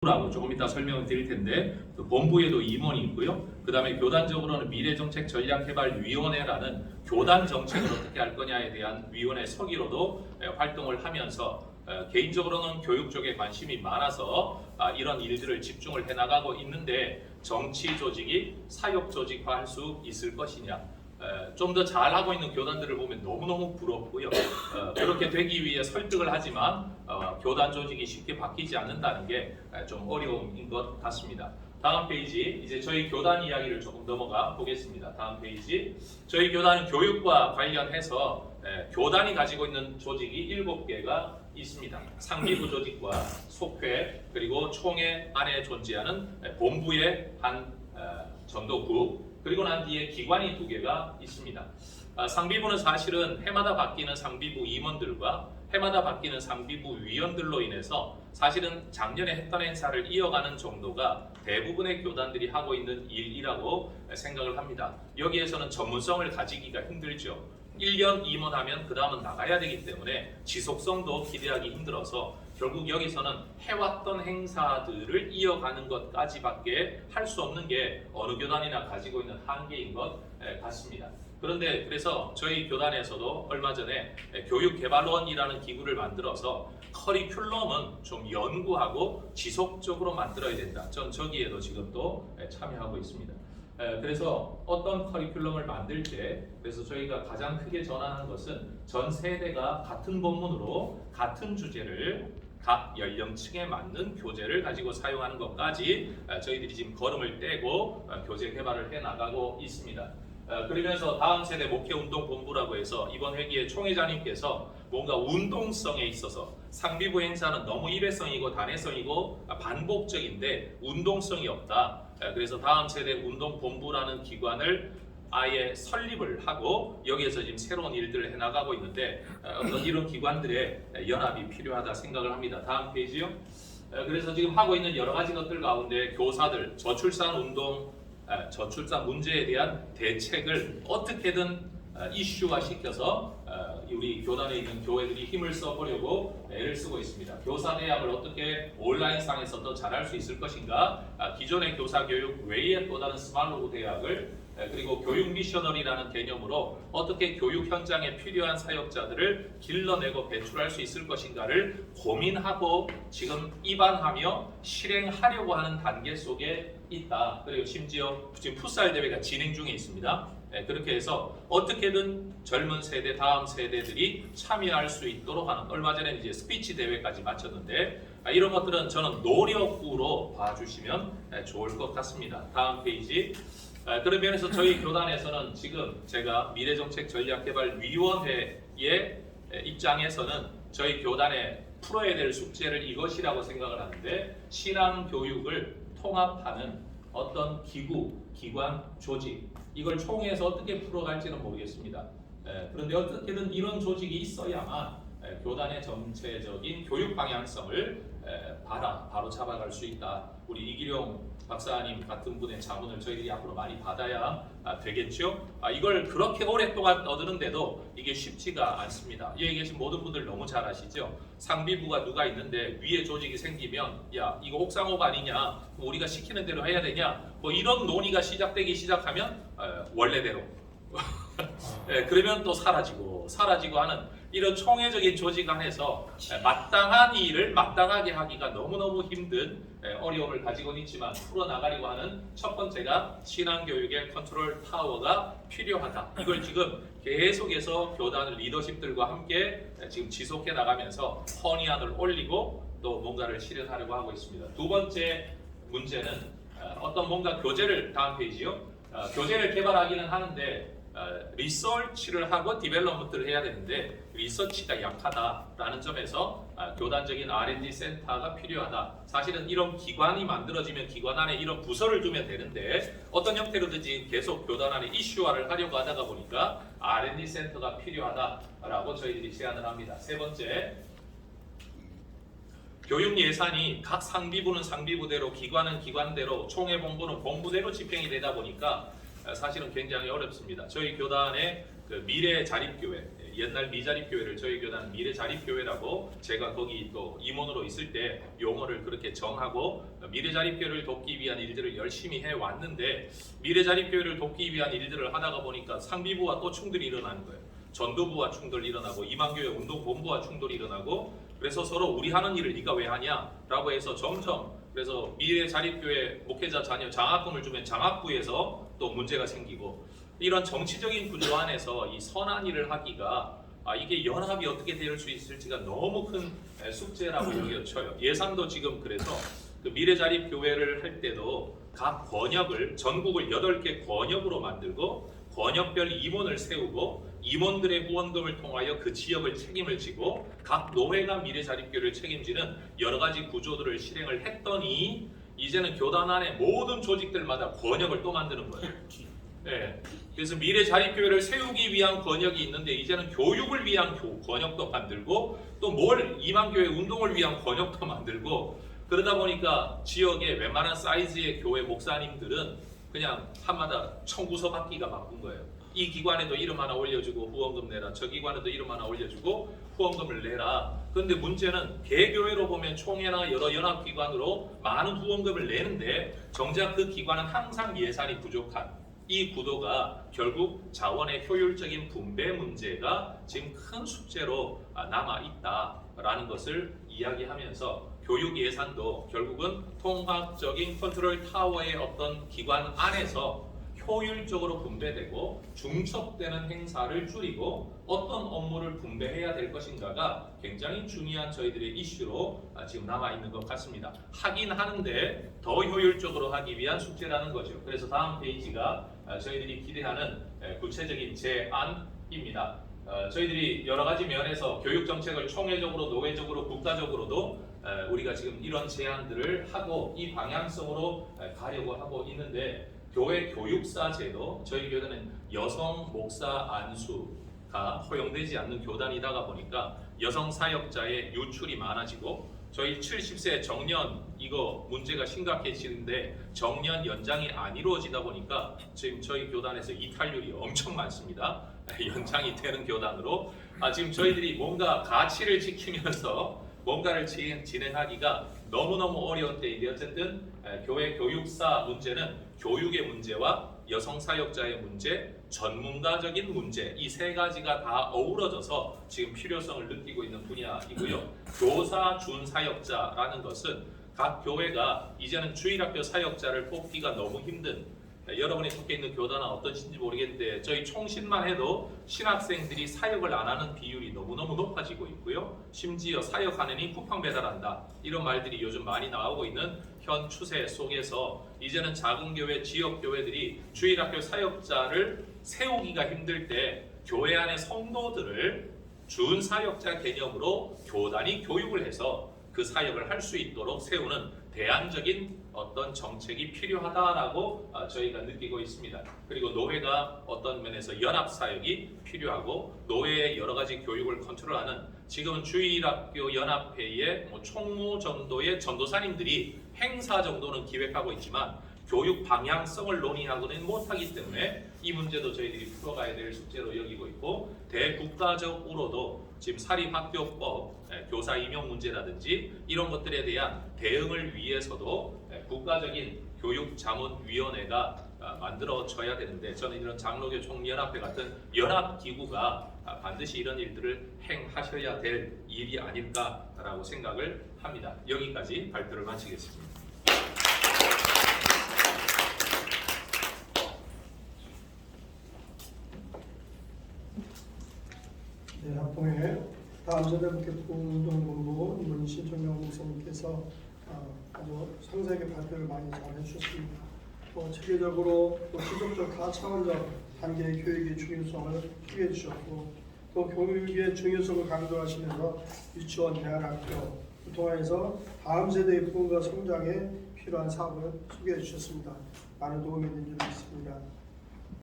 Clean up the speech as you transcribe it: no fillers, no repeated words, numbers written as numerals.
라고 조금 이따 설명을 드릴 텐데 그 본부에도 임원이 있고요. 그 다음에 교단적으로는 미래정책전략개발위원회라는 교단 정책을 어떻게 할 거냐에 대한 위원회 서기로도 활동을 하면서 개인적으로는 교육 쪽에 관심이 많아서 이런 일들을 집중을 해나가고 있는데 정치 조직이 사역 조직화할 수 있을 것이냐, 좀 더 잘하고 있는 교단들을 보면 너무너무 부럽고요. 그렇게 되기 위해 설득을 하지만 교단 조직이 쉽게 바뀌지 않는다는 게 좀 어려움인 것 같습니다. 다음 페이지, 이제 저희 교단 이야기를 조금 넘어가 보겠습니다. 다음 페이지, 저희 교단은 교육과 관련해서 교단이 가지고 있는 조직이 7개가 있습니다. 상비부 조직과 속회, 그리고 총회 안에 존재하는 본부의 한 전도국, 그리고 난 뒤에 기관이 2개가 있습니다. 상비부는 사실은 해마다 바뀌는 상비부 임원들과 해마다 바뀌는 상비부 위원들로 인해서 사실은 작년에 했던 행사를 이어가는 정도가 대부분의 교단들이 하고 있는 일이라고 생각을 합니다. 여기에서는 전문성을 가지기가 힘들죠. 1년 임원하면 그 다음은 나가야 되기 때문에 지속성도 기대하기 힘들어서 결국 여기서는 해왔던 행사들을 이어가는 것까지밖에 할 수 없는 게 어느 교단이나 가지고 있는 한계인 것 같습니다. 그런데 그래서 저희 교단에서도 얼마 전에 교육개발원이라는 기구를 만들어서 커리큘럼은 좀 연구하고 지속적으로 만들어야 된다. 전 저기에도 지금 또 참여하고 있습니다. 그래서 어떤 커리큘럼을 만들 때, 그래서 저희가 가장 크게 전환한 것은 전 세대가 같은 본문으로 같은 주제를 각 연령층에 맞는 교재를 가지고 사용하는 것까지 저희들이 지금 걸음을 떼고 교재 개발을 해 나가고 있습니다. 그러면서 다음 세대 목회운동본부라고 해서 이번 회기에 총회장님께서 뭔가 운동성에 있어서 상비부 행사는 너무 일회성이고 단회성이고 반복적인데 운동성이 없다. 그래서 다음 세대 운동본부라는 기관을 아예 설립을 하고 여기에서 지금 새로운 일들을 해나가고 있는데 어떤 이런 기관들의 연합이 필요하다 생각을 합니다. 다음 페이지요. 그래서 지금 하고 있는 여러 가지 것들 가운데 교사들 저출산 운동, 저출산 문제에 대한 대책을 어떻게든 이슈화 시켜서 우리 교단에 있는 교회들이 힘을 써보려고 애를 쓰고 있습니다. 교사 대학을 어떻게 온라인상에서 더 잘할 수 있을 것인가, 기존의 교사 교육 외에 또 다른 스마트로그 대학을, 그리고 교육 미셔너리라는 개념으로 어떻게 교육 현장에 필요한 사역자들을 길러내고 배출할 수 있을 것인가를 고민하고 지금 입안하며 실행하려고 하는 단계 속에 있다. 그리고 심지어 지금 풋살 대회가 진행 중에 있습니다. 그렇게 해서 어떻게든 젊은 세대, 다음 세대들이 참여할 수 있도록 하는, 얼마 전에 이제 스피치 대회까지 마쳤는데 이런 것들은 저는 노력으로 봐주시면 좋을 것 같습니다. 다음 페이지. 그런 면에서 저희 교단에서는 지금 제가 미래정책전략개발위원회의 입장에서는 저희 교단에 풀어야 될 숙제를 이것이라고 생각을 하는데, 신앙교육을 통합하는 어떤 기구, 기관, 조직, 이걸 총회에서 어떻게 풀어갈지는 모르겠습니다. 그런데 어떻게든 이런 조직이 있어야만 교단의 전체적인 교육 방향성을 바로 잡아갈 수 있다. 우리 이기룡 박사님 같은 분의 자문을 저희들이 앞으로 많이 받아야 되겠죠. 이걸 그렇게 오랫동안 떠드는데도 이게 쉽지가 않습니다. 여기 계신 모든 분들 너무 잘 아시죠? 상비부가 누가 있는데 위에 조직이 생기면 야 이거 옥상호가 아니냐, 우리가 시키는 대로 해야 되냐, 뭐 이런 논의가 시작되기 시작하면 원래대로 그러면 또 사라지고 하는 이런 총회적인 조직 안에서 마땅한 일을 마땅하게 하기가 너무너무 힘든 어려움을 가지고 있지만 풀어나가려고 하는 첫 번째가 신앙교육의 컨트롤 타워가 필요하다. 이걸 지금 계속해서 교단 리더십들과 함께 지금 지속해 나가면서 헌의안을 올리고 또 뭔가를 실현하려고 하고 있습니다. 두 번째 문제는 어떤 뭔가 교재를, 다음 페이지요. 교재를 개발하기는 하는데 리서치를 하고 디벨롭먼트를 해야 되는데 리서치가 약하다라는 점에서 교단적인 R&D 센터가 필요하다. 사실은 이런 기관이 만들어지면 기관 안에 이런 부서를 두면 되는데 어떤 형태로든지 계속 교단 안에 이슈화를 하려고 하다가 보니까 R&D 센터가 필요하다라고 저희들이 제안을 합니다. 세 번째, 교육 예산이 각 상비부는 상비부대로, 기관은 기관대로, 총회 본부는 본부대로 집행이 되다 보니까 사실은 굉장히 어렵습니다. 저희 교단의 그 미래 자립교회, 옛날 미자립교회를 저희 교단은 미래자립교회라고 제가 거기 또 임원으로 있을 때 용어를 그렇게 정하고 미래자립교회를 돕기 위한 일들을 열심히 해왔는데 미래자립교회를 돕기 위한 일들을 하다가 보니까 상비부와 또 충돌이 일어나는 거예요. 전도부와 충돌이 일어나고 이만교회 운동본부와 충돌이 일어나고 그래서 서로 우리 하는 일을 네가 왜 하냐 라고 해서 점점 그래서 미래자립교회 목회자 자녀 장학금을 주면 장학부에서 또 문제가 생기고 이런 정치적인 구조 안에서 이 선한 일을 하기가 이게 연합이 어떻게 될 수 있을지가 너무 큰 숙제라고 여겨져요. 예산도 지금 그래서 그 미래자립교회를 할 때도 각 권역을 전국을 8개 권역으로 만들고 권역별 임원을 세우고 임원들의 후원금을 통하여 그 지역을 책임을 지고 각 노회가 미래자립교회를 책임지는 여러 가지 구조들을 실행을 했더니 이제는 교단 안에 모든 조직들마다 권역을 또 만드는 거예요. 네. 그래서 미래자립교회를 세우기 위한 권역이 있는데 이제는 교육을 위한 권역도 만들고 또 뭘 이만교회 운동을 위한 권역도 만들고 그러다 보니까 지역의 웬만한 사이즈의 교회 목사님들은 그냥 한마다 청구서 받기가 바쁜 거예요. 이 기관에도 이름 하나 올려주고 후원금 내라. 저 기관에도 이름 하나 올려주고 후원금을 내라. 그런데 문제는 개교회로 보면 총회나 여러 연합기관으로 많은 후원금을 내는데 정작 그 기관은 항상 예산이 부족한 이 구도가 결국 자원의 효율적인 분배 문제가 지금 큰 숙제로 남아있다라는 것을 이야기하면서 교육 예산도 결국은 통합적인 컨트롤 타워의 어떤 기관 안에서 효율적으로 분배되고 중첩되는 행사를 줄이고 어떤 업무를 분배해야 될 것인가가 굉장히 중요한 저희들의 이슈로 지금 남아있는 것 같습니다. 하긴 하는데 더 효율적으로 하기 위한 숙제라는 거죠. 그래서 다음 페이지가 저희들이 기대하는 구체적인 제안입니다. 저희들이 여러 가지 면에서 교육 정책을 총회적으로 노회적으로 국가적으로도 우리가 지금 이런 제안들을 하고 이 방향성으로 가려고 하고 있는데 교회 교육사 제도, 저희 교단은 여성 목사 안수가 허용되지 않는 교단이다가 보니까 여성 사역자의 유출이 많아지고 저희 70세 정년 이거 문제가 심각해지는데 정년 연장이 안 이루어지다 보니까 지금 저희 교단에서 이탈률이 엄청 많습니다. 연장이 되는 교단으로 지금 저희들이 뭔가 가치를 지키면서 뭔가를 진행하기가 너무너무 어려운 때인데 어쨌든 교회 교육사 문제는 교육의 문제와 여성 사역자의 문제, 전문가적인 문제 이 세 가지가 다 어우러져서 지금 필요성을 느끼고 있는 분야이고요. 교사 준 사역자라는 것은 각 교회가 이제는 주일학교 사역자를 뽑기가 너무 힘든 여러분이 속해 있는 교단은 어떠신지 모르겠는데 저희 총신만 해도 신학생들이 사역을 안 하는 비율이 너무너무 높아지고 있고요. 심지어 사역하느니 쿠팡 배달한다 이런 말들이 요즘 많이 나오고 있는 현 추세 속에서 이제는 작은 교회, 지역 교회들이 주일학교 사역자를 세우기가 힘들 때 교회 안의 성도들을 준 사역자 개념으로 교단이 교육을 해서 그 사역을 할 수 있도록 세우는 대안적인 어떤 정책이 필요하다라고 저희가 느끼고 있습니다. 그리고 노회가 어떤 면에서 연합 사역이 필요하고 노회의 여러 가지 교육을 컨트롤하는 지금은 주일학교 연합회의 총무 정도의 전도사님들이 행사 정도는 기획하고 있지만 교육 방향성을 논의하고는 못하기 때문에 이 문제도 저희들이 풀어가야 될 숙제로 여기고 있고 대국가적으로도 지금 사립학교법, 교사 임용 문제라든지 이런 것들에 대한 대응을 위해서도 국가적인 교육자문위원회가 만들어져야 되는데 저는 이런 장로교 총연합회 같은 연합기구가 반드시 이런 일들을 행하셔야 될 일이 아닐까라고 생각을 합니다. 여기까지 발표를 마치겠습니다. 네, 학봉에 다음 세대 국회운동본부 이문 신청영 목사님께서 아주 상세하게 발표를 많이 잘 해주셨습니다. 체계적으로 또 지속적 다차원적 단계의 교육의 중요성을 소개해 주셨고 또 교육의 중요성을 강조하시면서 유치원, 대안학교 통해서 다음 세대의 부흥과 성장에 필요한 사업을 소개해 주셨습니다. 많은 도움이 된 줄 믿습니다.